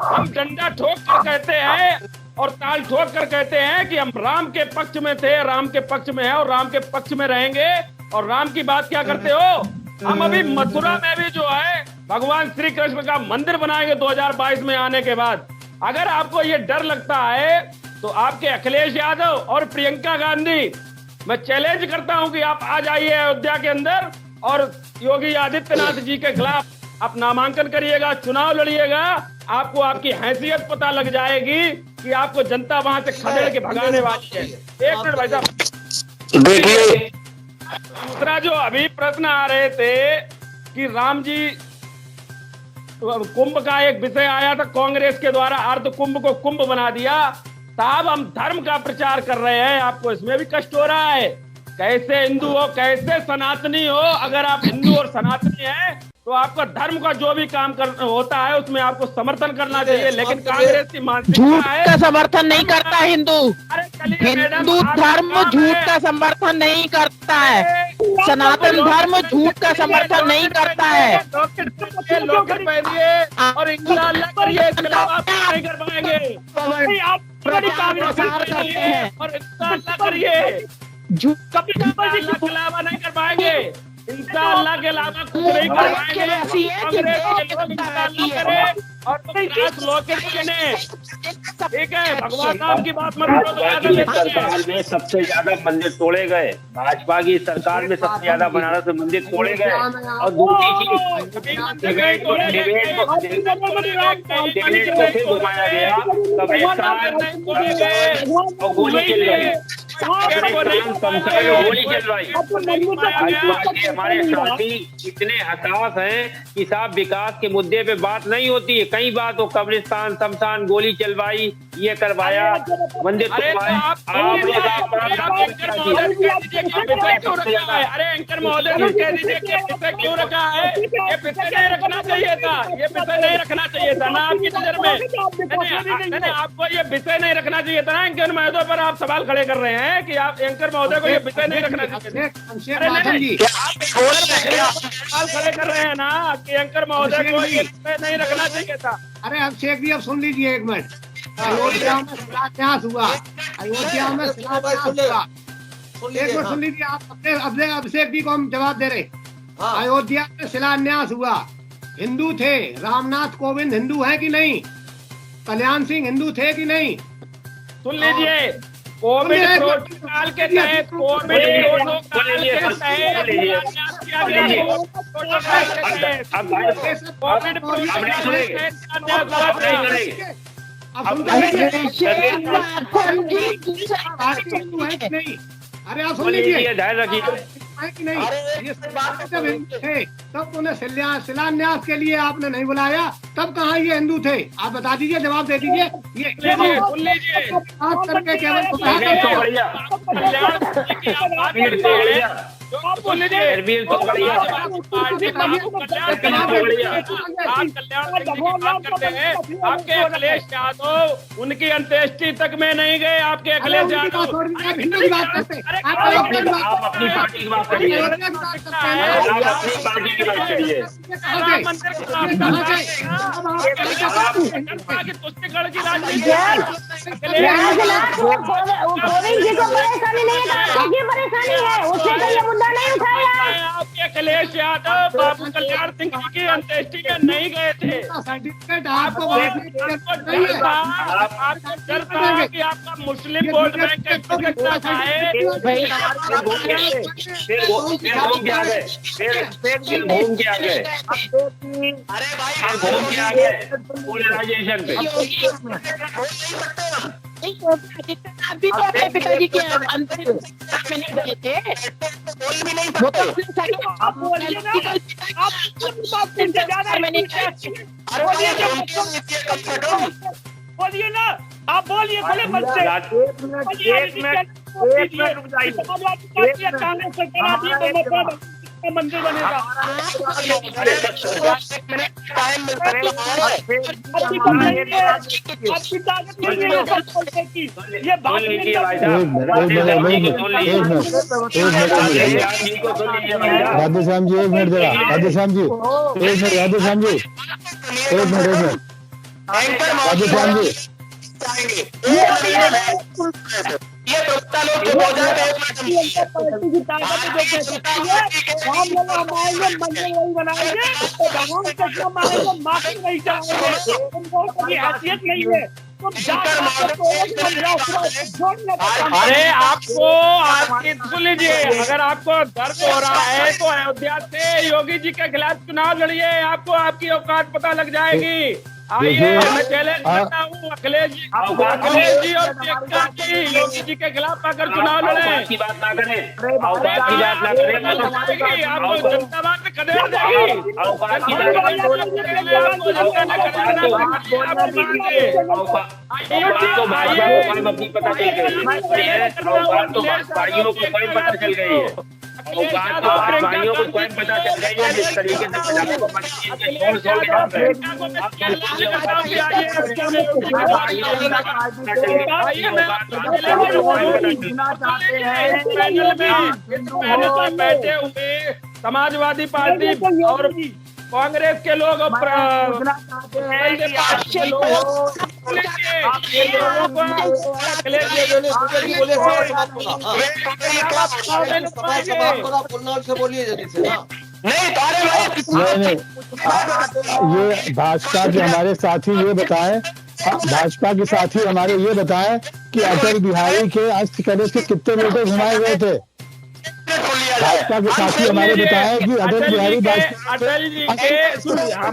हम डंडा ठोक कर कहते हैं और ताल ठोक कर कहते हैं कि हम राम के पक्ष में थे, राम के पक्ष में है और राम के पक्ष में रहेंगे। और राम की बात क्या करते हो? हम अभी मथुरा में भी जो है भगवान श्री कृष्ण का मंदिर बनाएंगे 2022 में आने के बाद। अगर आपको ये डर लगता है तो आपके अखिलेश यादव और प्रियंका गांधी, मैं चैलेंज करता हूं कि आप आ जाइए अयोध्या के अंदर और योगी आदित्यनाथ जी के खिलाफ आप नामांकन करिएगा, चुनाव लड़िएगा। आपको आपकी हैसियत पता लग जाएगी कि आपको जनता वहां से खदेड़ के भगाने वाली है। 1 मिनट भाई साहब देखिए। दूसरा जो अभी प्रश्न आ रहे थे कि राम जी कुंभ का एक विषय आया था, कांग्रेस के द्वारा अर्ध कुंभ को कुंभ बना दिया। साहब हम धर्म का प्रचार कर रहे हैं, आपको इसमें भी कष्ट हो रहा है। कैसे हिंदू हो, कैसे सनातनी हो? अगर आप हिंदू और सनातनी हैं तो आपका धर्म का जो भी काम होता है उसमें आपको समर्थन करना चाहिए। लेकिन कांग्रेस की मानसिकता है, झूठ का समर्थन नहीं करता हिंदू। हिंदू धर्म झूठ का समर्थन नहीं करता है। सनातन धर्म झूठ का समर्थन नहीं करता है। लॉकेट पहनिए और इंशाअल्लाह करिए, आप नहीं कर पाएंगे। आप प्रचार करते हैं और इंशाअल्लाह करिए, इंशाअल्लाह के अलावा नहीं कर पाएंगे। इंशाअल्लाह के अलावा कुछ नहीं कर पाएंगे। कांग्रेस के लोग इंशाअल्लाह करें और लॉकेट पहने, ठीक है? भगवान राम की बात मत करो। भाजपा की सरकार में सबसे ज्यादा मंदिर तोड़े गए, भाजपा की सरकार में सबसे ज्यादा बनारस में मंदिर तोड़े गए। और दूसरी चीज डिबेट को फिर घुमाया गया, कब्रिस्तान और गोली चल रही, गोली चल रही। हमारे साथी इतने हताश हैं कि साहब विकास के मुद्दे पे बात नहीं होती है। कई बात हो, कब्रिस्तान, शमशान, गोली चलवाई, ये करवाया, मंदिर तोड़वाए। अरे एंकर महोदय ने कह दीजिए कि विषय क्यों रखा है? ये विषय नहीं रखना चाहिए था, ये विषय नहीं रखना चाहिए था ना आपकी नजर में। आपको ये विषय नहीं रखना चाहिए था ना। एंकर महोदय पर आप सवाल खड़े कर रहे हैं कि आप एंकर महोदय को ये विषय नहीं रखना चाहिए था। सवाल खड़े कर रहे हैं ना कि एंकर महोदय को ये विषय नहीं रखना चाहिए था। अरे अभिषेक जी अब सुन लीजिए 1 मिनट। अयोध्या में शिलान्यास हुआ, अयोध्या में शिलान्यास हुआ। 1 मिनट सुन लीजिए, आप अपने अभिषेक जी को हम जवाब दे रहे। अयोध्या में शिलान्यास हुआ, हिंदू थे। रामनाथ कोविंद हिंदू है कि नहीं? कल्याण सिंह हिंदू थे कि नहीं? सुन लीजिए, कोविड प्रोटोकॉल के तहत अरे आप सुन लीजिए, ध्यान रखिए कि नहीं? ये थे तब उन्हें शिलान्यास के लिए आपने नहीं बुलाया, तब कहाँ ये हिंदू थे? आप बता दीजिए, जवाब दे दीजिए। ये बात करके केवल आपके अखिलेश यादव उनकी अंत्येष्टि तक में नहीं गए। आपके अखिलेश यादव हिंदू की बात करते हैं, आप अपनी पार्टी की बात करिए, आप अपनी पार्टी की बात करिए। तुष्टिगढ़ की राजनीति परेशानी है, उससे तो ये मुद्दा नहीं उठाया। आपके अखिलेश यादव बाबू कल्याण सिंह की अंत्येष्टि में नहीं गए थे। सर्टिफिकेट आपको आपको डर था कि आपका मुस्लिम वोट बैंक का है। घूम के आ गए, फिर घूम के आ गए, अरे भाई घूम के आ गए पोलराइजेशन पे। आप भी तो अपने पिताजी के अंतिम में नहीं गए थे। वो तो आप बोलिए ना, बोलिए ना, आप बोलिए खुले मन से। एक मिनट रुक जाइए। मंदिर बनेगा। आपकी ताकत नहीं है सब बोलने की। ये बात नहीं राधेश्याम जी, 1 मिनट जरा, राधेश्याम जी 1 मिनट, राधेश्याम जी 1 मिनट, राधेश्याम जी ये प्रवक्ता लोग जो बोल रहे हैं पार्टी की ताकत जो कह सकती है, राम लला हम आएंगे, मंदिर वही बनाएंगे, तो भगवान कृष्ण मारेंगे, माफी नहीं चाहेंगे, उनको कोई हैसियत नहीं है। अरे आपको आपकी सुन लीजिए, अगर आपको दर्द हो रहा है तो अयोध्या से योगी जी के खिलाफ चुनाव लड़िए, आपको आपकी औकात पता लग जाएगी। आइए, मैं चैलेंज करता हूँ अखिलेश जी और प्रियंका जी योगी जी के खिलाफ आकर चुनाव लड़े। की बात ना करें, औकात की बात ना करें, आपको जनता बात में खदेड़ देगी। औकात की बात तो भाइयों को स्वयं अपनी पता चल गई है, औकात तो भाइयों को स्वयं पता चल गई है, औकात तो भाइयों को स्वयं पता चल गई है। जिस तरीके से बैठे हुए समाजवादी पार्टी और कांग्रेस के लोग बोलिए जल्दी से ना। नहीं, ये भाजपा के हमारे साथी ये बताएं, भाजपा के साथी हमारे ये बताएं कि अटल बिहारी के अस्थि कलश के कितने मीटर घुमाए गए थे। भाजपा के साथी हमारे बताएं कि अटल बिहारी अटल जी के हम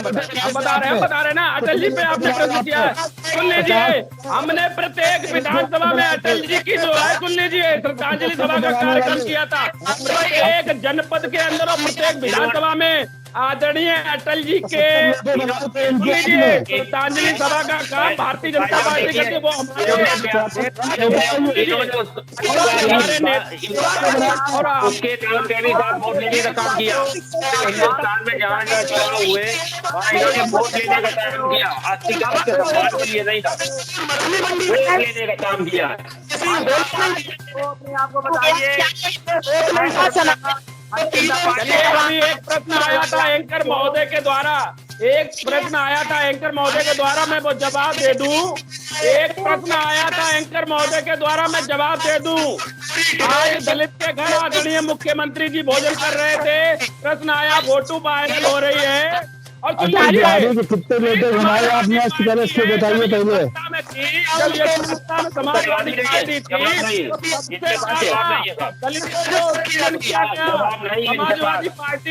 बता रहे हैं ना, अटल जी पे आपने प्रश्न किया है, सुन लीजिए। हमने प्रत्येक विधानसभा में अटल जी की जो है, सुन लीजिए, श्रद्धांजलि सभा का कार्यक्रम किया था। प्रत्येक जनपद के अंदर और प्रत्येक विधानसभा में आदरणीय अटल जी के श्रद्धांजलि सभा का काम भारतीय जनता पार्टी करती है। वो उसके काम के भी साथ वोट लेने का काम किया। हिंदुस्तान में जहाँ जहाँ चुनाव हुए वहाँ इन्होंने वोट लेने का काम किया, आस्तिकता के सवाल के लिए नहीं था, वोट लेने का काम किया। आपको बताइए, अभी एक प्रश्न आया था एंकर महोदय के द्वारा, मैं वो जवाब दे दूं। एक प्रश्न आया था एंकर महोदय के द्वारा, मैं जवाब दे दूं। आज दलित के घर आदरणीय मुख्यमंत्री जी भोजन कर रहे थे, प्रश्न आया, फोटो वायरल हो रही है और अटल बिहारी के कितने मीटर घुमाए आपने अस्थि कलश के, बताइए पहले। समाजवादी पार्टी थी, समाजवादी पार्टी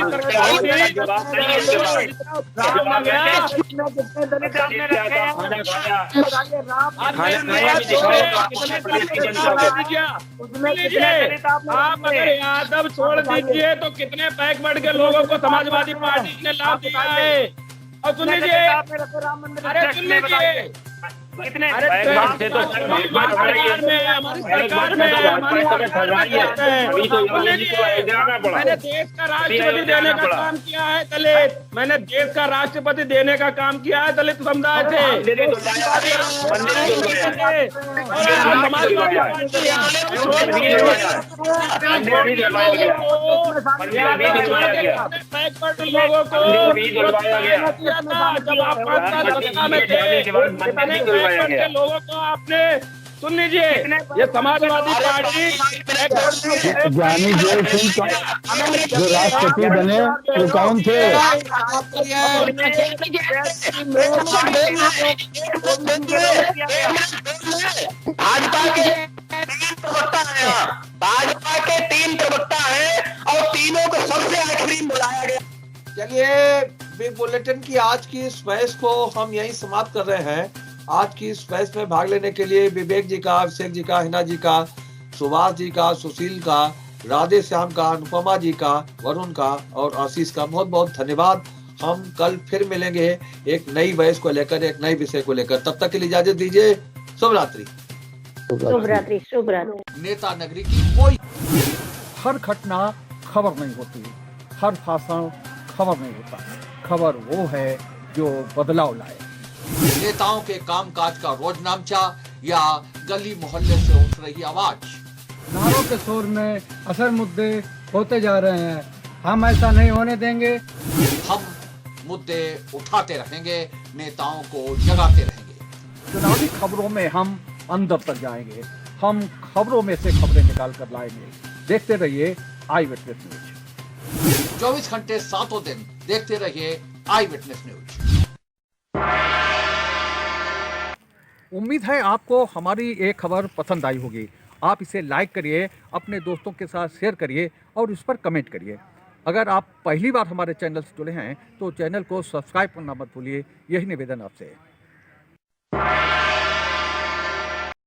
आप अगर यादव छोड़ दीजिए तो कितने पैक बढ़ के लोगों को समाजवादी पार्टी ने लाभ दिया है। और सुन लीजिए, अरे सुन लीजिए, कितने हमारी सरकार में मैंने देश का राष्ट्रपति देने का काम किया है दलित, मैंने देश का राष्ट्रपति देने का काम किया है दलित समुदाय से। लोगों को लोगों को आपने सुन लीजिए, ये समाजवादी पार्टी ज्ञानी जेल सिंह जो राष्ट्रपति बने वो कौन थे? भाजपा के 3 प्रवक्ता हैं और तीनों को सबसे आखिरी बुलाया गया। चलिए, बिग बुलेटिन की आज की इस बहस को हम यहीं समाप्त कर रहे हैं। आज की इस बहस में भाग लेने के लिए विवेक जी का, अभिषेक जी का, हिना जी का, सुभाष जी का, सुशील का, राधे श्याम का, अनुपमा जी का, वरुण का और आशीष का बहुत बहुत धन्यवाद। हम कल फिर मिलेंगे एक नई बहस को लेकर, एक नए विषय को लेकर। तब तक के लिए इजाजत दीजिए। शुभ रात्रि। शुभ रात्रि। नेता नगरी की कोई हर घटना खबर नहीं होती, हर भाषण खबर नहीं होता, खबर वो है जो बदलाव लाए। नेताओं के कामकाज का रोजनामचा या गली मोहल्ले से उठ रही आवाज। नारों के शोर में असल मुद्दे होते जा रहे हैं, हम ऐसा नहीं होने देंगे। हम मुद्दे उठाते रहेंगे, नेताओं को जगाते रहेंगे। चुनावी खबरों में हम अंदर तक जाएंगे, हम खबरों में से खबरें निकाल कर लाएंगे। देखते रहिए आई विटनेस न्यूज। 24 घंटे 7 दिन देखते रहिए आई विटनेस न्यूज। उम्मीद है आपको हमारी ये खबर पसंद आई होगी। आप इसे लाइक करिए, अपने दोस्तों के साथ शेयर करिए और उस पर कमेंट करिए। अगर आप पहली बार हमारे चैनल से जुड़े हैं तो चैनल को सब्सक्राइब करना मत भूलिए। यही निवेदन आपसे है।